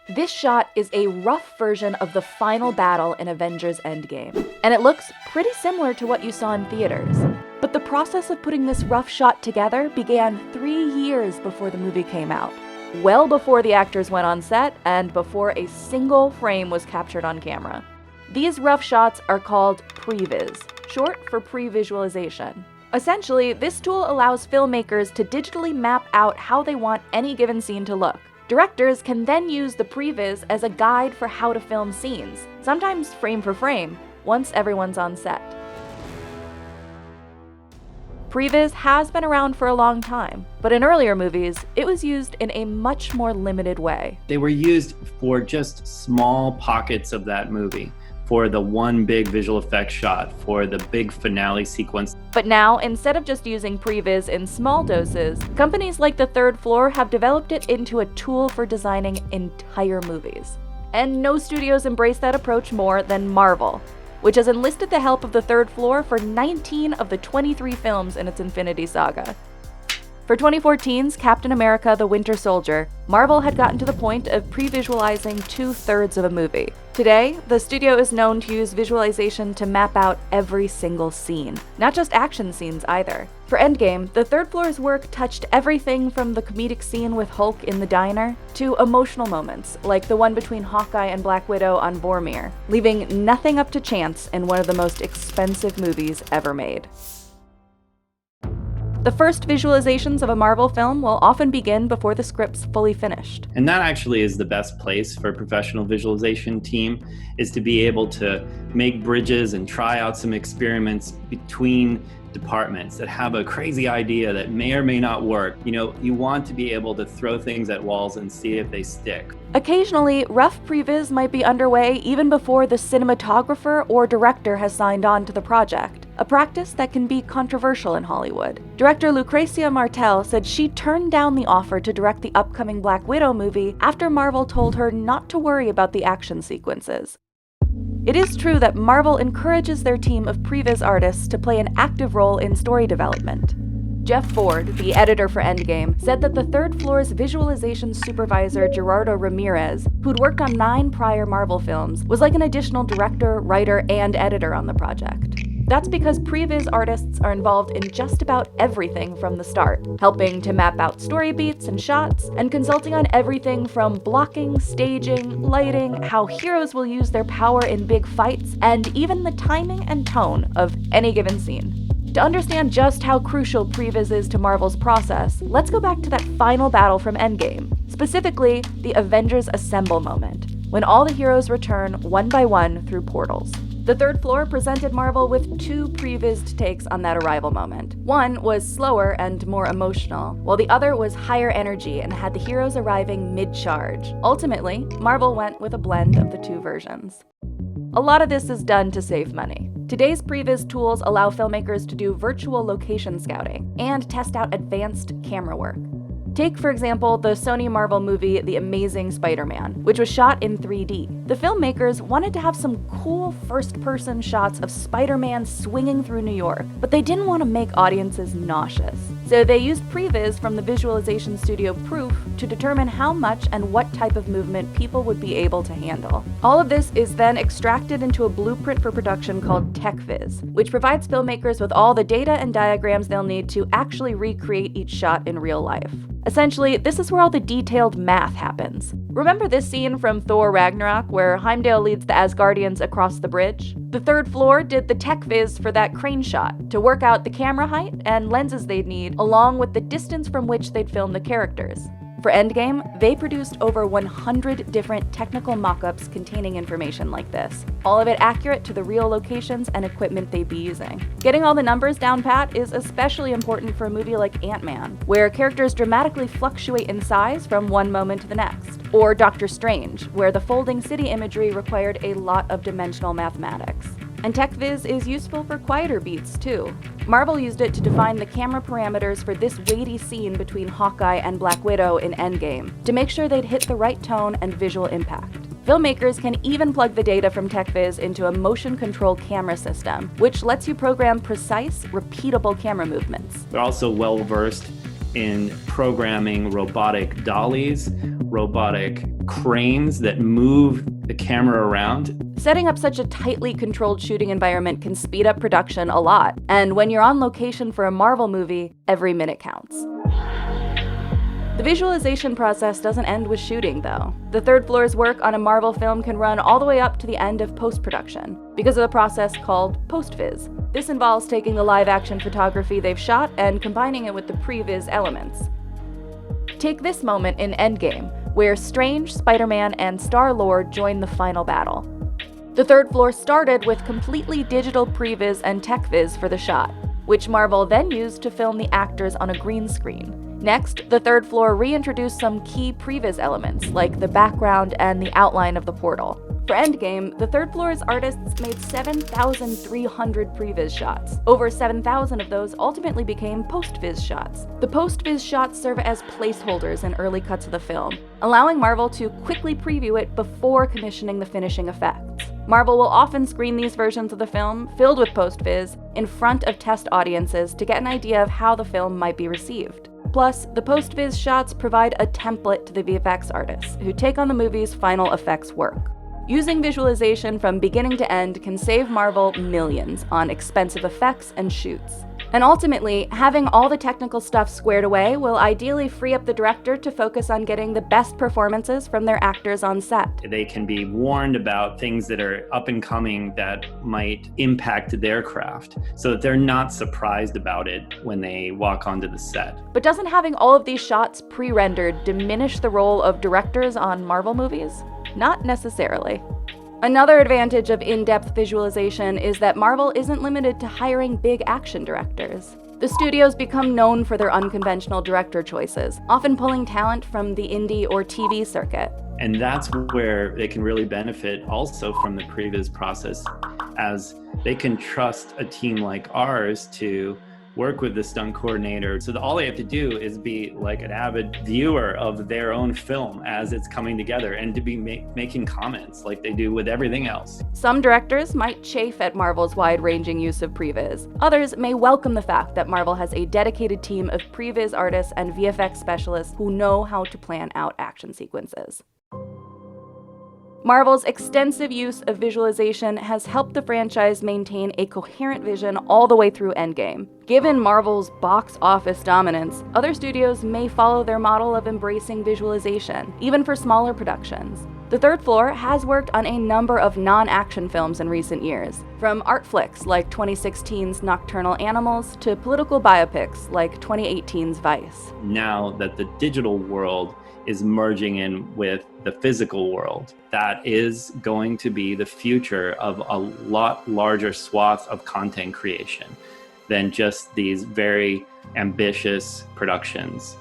This shot is a rough version of the final battle in Avengers Endgame, and it looks pretty similar to what you saw in theaters. But the process of putting this rough shot together began 3 years before the movie came out, well before the actors went on set and before a single frame was captured on camera. These rough shots are called Previs, short for previsualization. Essentially, this tool allows filmmakers to digitally map out how they want any given scene to look. Directors can then use the previs as a guide for how to film scenes, sometimes frame for frame, once everyone's on set. Previs has been around for a long time, but in earlier movies, it was used in a much more limited way. They were used for just small pockets of that movie, for the one big visual effects shot, for the big finale sequence. But now, instead of just using Previs in small doses, companies like The Third Floor have developed it into a tool for designing entire movies. And no studios embrace that approach more than Marvel, which has enlisted the help of The Third Floor for 19 of the 23 films in its Infinity Saga. For 2014's Captain America: The Winter Soldier, Marvel had gotten to the point of pre-visualizing 2/3 of a movie. Today, the studio is known to use visualization to map out every single scene, not just action scenes either. For Endgame, The Third Floor's work touched everything from the comedic scene with Hulk in the diner to emotional moments, like the one between Hawkeye and Black Widow on Vormir, leaving nothing up to chance in one of the most expensive movies ever made. The first visualizations of a Marvel film will often begin before the script's fully finished. And that actually is the best place for a professional visualization team, is to be able to make bridges and try out some experiments between departments that have a crazy idea that may or may not work. You want to be able to throw things at walls and see if they stick. Occasionally, rough previs might be underway even before the cinematographer or director has signed on to the project, a practice that can be controversial in Hollywood. Director Lucrecia Martel said she turned down the offer to direct the upcoming Black Widow movie after Marvel told her not to worry about the action sequences. It is true that Marvel encourages their team of Previs artists to play an active role in story development. Jeff Ford, the editor for Endgame, said that The Third Floor's visualization supervisor Gerardo Ramirez, who'd worked on 9 prior Marvel films, was like an additional director, writer, and editor on the project. That's because Previs artists are involved in just about everything from the start, helping to map out story beats and shots, and consulting on everything from blocking, staging, lighting, how heroes will use their power in big fights, and even the timing and tone of any given scene. To understand just how crucial Previs is to Marvel's process, let's go back to that final battle from Endgame, specifically the Avengers Assemble moment, when all the heroes return one by one through portals. The Third Floor presented Marvel with 2 previs takes on that arrival moment. One was slower and more emotional, while the other was higher energy and had the heroes arriving mid-charge. Ultimately, Marvel went with a blend of the 2 versions. A lot of this is done to save money. Today's Previs tools allow filmmakers to do virtual location scouting and test out advanced camera work. Take, for example, the Sony Marvel movie The Amazing Spider-Man, which was shot in 3D. The filmmakers wanted to have some cool first-person shots of Spider-Man swinging through New York, but they didn't want to make audiences nauseous. So they used Previs from the visualization studio Proof to determine how much and what type of movement people would be able to handle. All of this is then extracted into a blueprint for production called techvis, which provides filmmakers with all the data and diagrams they'll need to actually recreate each shot in real life. Essentially, this is where all the detailed math happens. Remember this scene from Thor Ragnarok where Heimdall leads the Asgardians across the bridge? The Third Floor did the techvis for that crane shot to work out the camera height and lenses they'd need, along with the distance from which they'd film the characters. For Endgame, they produced over 100 different technical mock-ups containing information like this, all of it accurate to the real locations and equipment they'd be using. Getting all the numbers down pat is especially important for a movie like Ant-Man, where characters dramatically fluctuate in size from one moment to the next, or Doctor Strange, where the folding city imagery required a lot of dimensional mathematics. And techvis is useful for quieter beats, too. Marvel used it to define the camera parameters for this weighty scene between Hawkeye and Black Widow in Endgame, to make sure they'd hit the right tone and visual impact. Filmmakers can even plug the data from techvis into a motion control camera system, which lets you program precise, repeatable camera movements. They're also well-versed in programming robotic dollies robotic cranes that move the camera around. Setting up such a tightly controlled shooting environment can speed up production a lot, and when you're on location for a Marvel movie, every minute counts. The visualization process doesn't end with shooting, though. The third floor's work on a Marvel film can run all the way up to the end of post-production, because of the process called postvis. This involves taking the live-action photography they've shot and combining it with the previs elements. Take this moment in Endgame, where Strange, Spider-Man, and Star-Lord join the final battle. The third floor started with completely digital previs and techvis for the shot, which Marvel then used to film the actors on a green screen. Next, the third floor reintroduced some key previs elements, like the background and the outline of the portal. For Endgame, the third floor's artists made 7,300 previs shots. Over 7,000 of those ultimately became postvis shots. The postvis shots serve as placeholders in early cuts of the film, allowing Marvel to quickly preview it before commissioning the finishing effects. Marvel will often screen these versions of the film, filled with postvis, in front of test audiences to get an idea of how the film might be received. Plus, the postvis shots provide a template to the VFX artists, who take on the movie's final effects work. Using visualization from beginning to end can save Marvel millions on expensive effects and shoots. And ultimately, having all the technical stuff squared away will ideally free up the director to focus on getting the best performances from their actors on set. They can be warned about things that are up and coming that might impact their craft, so that they're not surprised about it when they walk onto the set. But doesn't having all of these shots pre-rendered diminish the role of directors on Marvel movies? Not necessarily. Another advantage of in-depth visualization is that Marvel isn't limited to hiring big action directors. The studios become known for their unconventional director choices, often pulling talent from the indie or TV circuit. And that's where they can really benefit also from the previs process, as they can trust a team like ours to work with the stunt coordinator. So that all they have to do is be like an avid viewer of their own film as it's coming together, and to be making comments like they do with everything else. Some directors might chafe at Marvel's wide-ranging use of previs. Others may welcome the fact that Marvel has a dedicated team of previs artists and VFX specialists who know how to plan out action sequences. Marvel's extensive use of visualization has helped the franchise maintain a coherent vision all the way through Endgame. Given Marvel's box office dominance, other studios may follow their model of embracing visualization, even for smaller productions. The third floor has worked on a number of non-action films in recent years, from art flicks like 2016's Nocturnal Animals to political biopics like 2018's Vice. Now that the digital world is merging in with the physical world, that is going to be the future of a lot larger swath of content creation than just these very ambitious productions.